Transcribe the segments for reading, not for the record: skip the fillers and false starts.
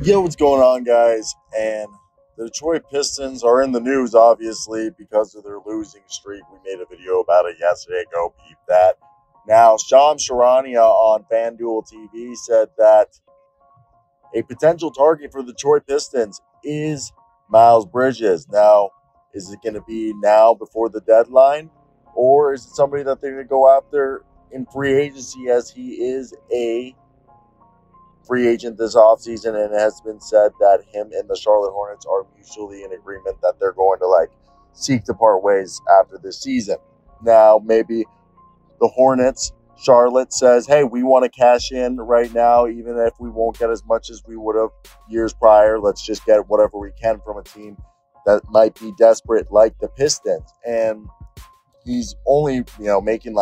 Yo, what's going on, guys? And the Detroit Pistons are in the news, obviously, because of their losing streak. We made a video about it yesterday. Go peep that. Now, Sham Charania on FanDuel TV said that a potential target for the Detroit Pistons is Miles Bridges. Now, is it going to be now before the deadline, or is it somebody that they're going to go after in free agency, as he is a free agent this offseason, and it has been said that him and the Charlotte Hornets are mutually in agreement that they're going to seek to part ways after this season. Now, maybe the Hornets, Charlotte says, hey, we want to cash in right now, even if we won't get as much as we would have years prior. Let's just get whatever we can from a team that might be desperate like the Pistons. And he's only, making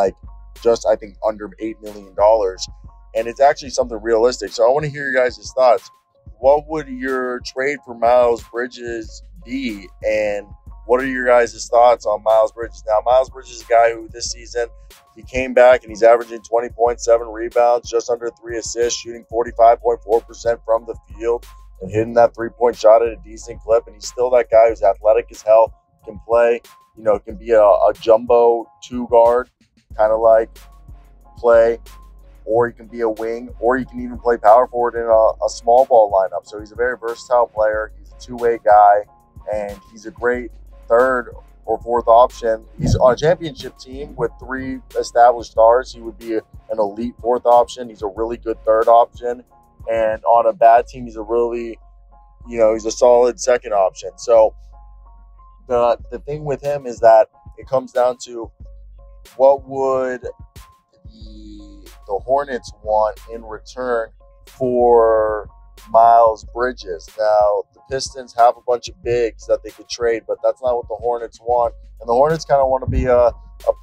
just, I think, under $8 million. And it's actually something realistic. So I want to hear your guys' thoughts. What would your trade for Miles Bridges be? And what are your guys' thoughts on Miles Bridges? Now, Miles Bridges is a guy who this season, he came back and he's averaging 20.7 rebounds, just under 3 assists, shooting 45.4% from the field, and hitting that three-point shot at a decent clip. And he's still that guy who's athletic as hell, can play, can be a jumbo two-guard, kind of play, or he can be a wing, or he can even play power forward in a small ball lineup. So he's a very versatile player. He's a two-way guy, and he's a great third or fourth option. He's on a championship team with 3 established stars. He would be an elite fourth option. He's a really good third option. And on a bad team, he's a really, he's a solid second option. So the thing with him is that it comes down to what would the Hornets want in return for Miles Bridges. Now, the Pistons have a bunch of bigs that they could trade, but that's not what the Hornets want. And the Hornets kind of want to be a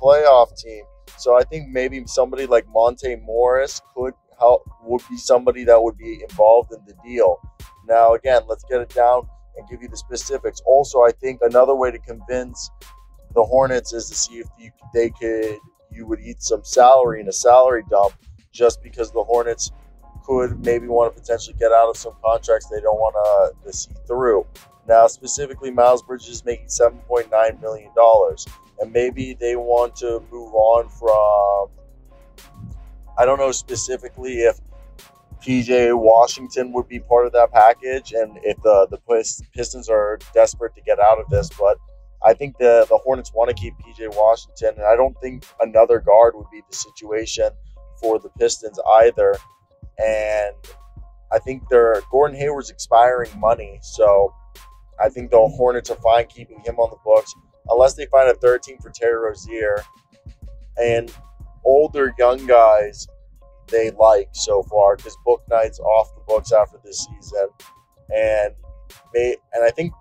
playoff team. So I think maybe somebody like Monte Morris would be somebody that would be involved in the deal. Now, again, let's get it down and give you the specifics. Also, I think another way to convince the Hornets is to see if you would eat some salary in a salary dump, just because the Hornets could maybe want to potentially get out of some contracts they don't want to see through. Now, specifically, Miles Bridges is making $7.9 million, and maybe they want to move on from, I don't know specifically if PJ Washington would be part of that package, and if the Pistons are desperate to get out of this, but I think the Hornets want to keep PJ Washington, and I don't think another guard would be the situation for the Pistons either. And I think Gordon Hayward's expiring money, so I think the Hornets are fine keeping him on the books, unless they find a third team for Terry Rozier and older young guys they like so far, because Bouknight's off the books after this season, and I think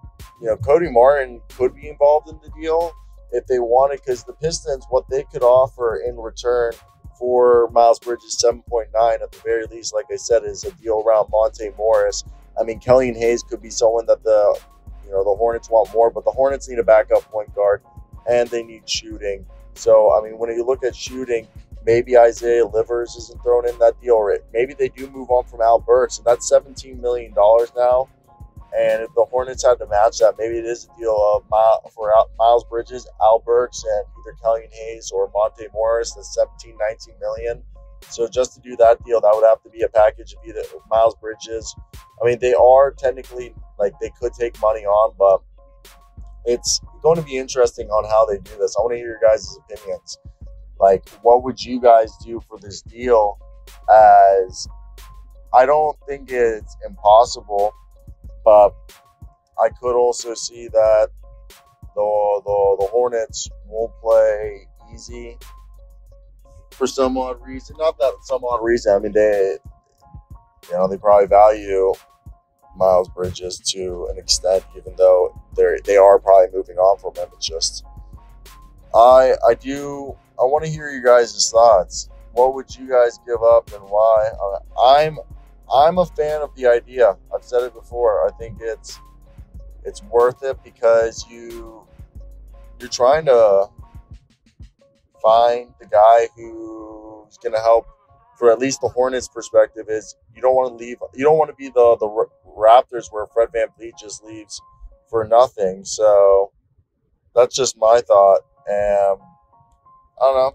Cody Martin could be involved in the deal if they wanted, because the Pistons, what they could offer in return for Miles Bridges, 7.9 at the very least, like I said, is a deal around Monte Morris. I mean, Killian Hayes could be someone that the Hornets want more, but the Hornets need a backup point guard, and they need shooting. So, I mean, when you look at shooting, maybe Isaiah Livers isn't thrown in that deal, or maybe they do move on from Al Burks, and that's $17 million now. And if the Hornets had to match that, maybe it is a deal of for Miles Bridges, Al Burks, and either Killian Hayes or Monte Morris, that's $17, $19 million. So just to do that deal, that would have to be a package of either Miles Bridges. I mean, they are technically, they could take money on, but it's going to be interesting on how they do this. I want to hear your guys' opinions. What would you guys do for this deal? As I don't think it's impossible, but I could also see that the Hornets won't play easy for some odd reason. Not that some odd reason. I mean, they probably value Miles Bridges to an extent, even though they are probably moving on from him. It's just I want to hear your guys' thoughts. What would you guys give up and why? I'm a fan of the idea. I've said it before. I think it's worth it because you're trying to find the guy who's going to help for at least the Hornets' perspective is you don't want to leave. You don't want to be the Raptors where Fred VanVleet just leaves for nothing. So that's just my thought. And I don't know.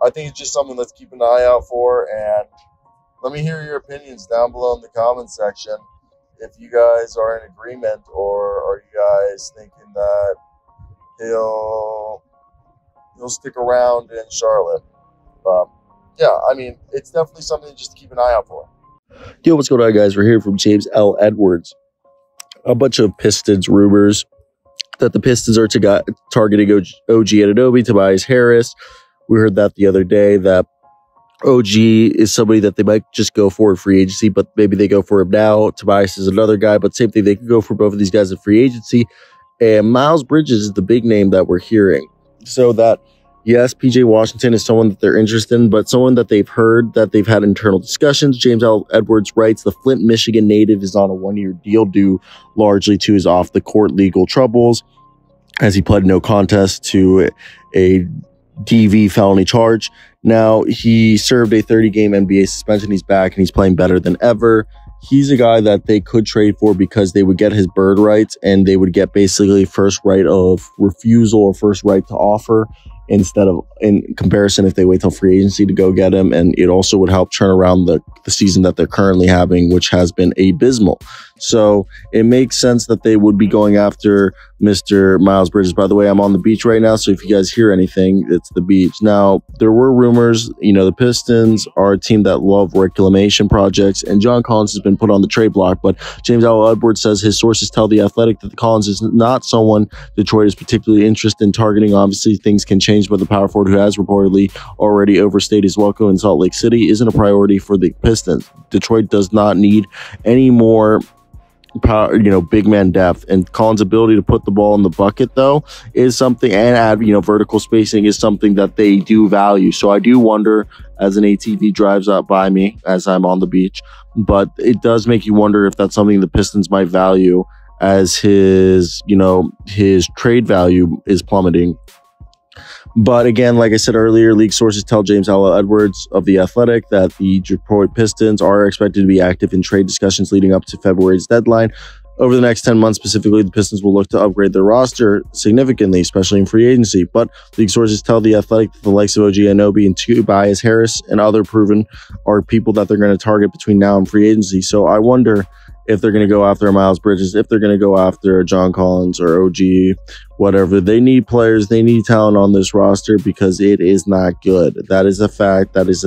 I think it's just something let's keep an eye out for. And let me hear your opinions down below in the comment section. If you guys are in agreement, or are you guys thinking that he'll stick around in Charlotte? Yeah, I mean, it's definitely something just to keep an eye out for. Yo, what's going on, guys? We're here from James L. Edwards. A bunch of Pistons rumors that the Pistons are targeting OG Anunoby, Tobias Harris. We heard that the other day, that OG is somebody that they might just go for in free agency, but maybe they go for him now. Tobias is another guy, but same thing. They could go for both of these guys in free agency. And Miles Bridges is the big name that we're hearing. So that, yes, PJ Washington is someone that they're interested in, but someone that they've heard, that they've had internal discussions. James L. Edwards writes, the Flint, Michigan native is on a one-year deal due largely to his off-the-court legal troubles, as he pled no contest to a DV felony charge. Now, he served a 30-game NBA suspension. He's back, and he's playing better than ever. He's a guy that they could trade for because they would get his bird rights, and they would get basically first right of refusal or first right to offer, instead of, in comparison, if they wait till free agency to go get him. And it also would help turn around the season that they're currently having, which has been abysmal. So it makes sense that they would be going after Mr. Miles Bridges. By the way, I'm on the beach right now, so if you guys hear anything, it's the beach. Now, there were rumors, the Pistons are a team that love reclamation projects, and John Collins has been put on the trade block, but James L. Edwards says his sources tell The Athletic that Collins is not someone Detroit is particularly interested in targeting. Obviously, things can change, but the power forward, who has reportedly already overstayed his welcome in Salt Lake City, isn't a priority for the Pistons. Detroit does not need any more power, big man depth, and Collins' ability to put the ball in the bucket, though, is something, and add, vertical spacing is something that they do value. So I do wonder, as an ATV drives up by me as I'm on the beach, but it does make you wonder if that's something the Pistons might value, as his trade value is plummeting. But again, like I said earlier, league sources tell James L. Edwards of The Athletic that the Detroit Pistons are expected to be active in trade discussions leading up to February's deadline. Over the next 10 months specifically, the Pistons will look to upgrade their roster significantly, especially in free agency. But league sources tell The Athletic that the likes of OG Anunoby and Tobias Harris and other proven are people that they're going to target between now and free agency. So I wonder if they're going to go after Miles Bridges, if they're going to go after John Collins or OG, whatever. They need players, they need talent on this roster, because it is not good. That is a fact. That is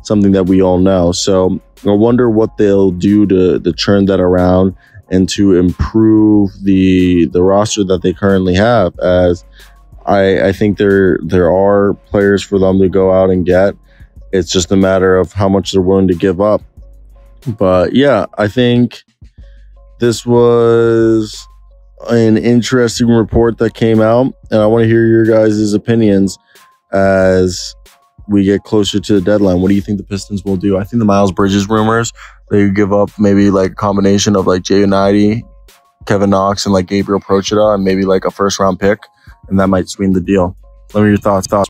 something that we all know. So I wonder what they'll do to turn that around and to improve the roster that they currently have, as I think there are players for them to go out and get. It's just a matter of how much they're willing to give up. But yeah, I think this was an interesting report that came out, and I want to hear your guys' opinions as we get closer to the deadline. What do you think the Pistons will do? I think the Miles Bridges rumors, they give up maybe like a combination of like Jay United, Kevin Knox, and like Gabriel Procida, and maybe like a first-round pick, and that might swing the deal. Let me know your thoughts.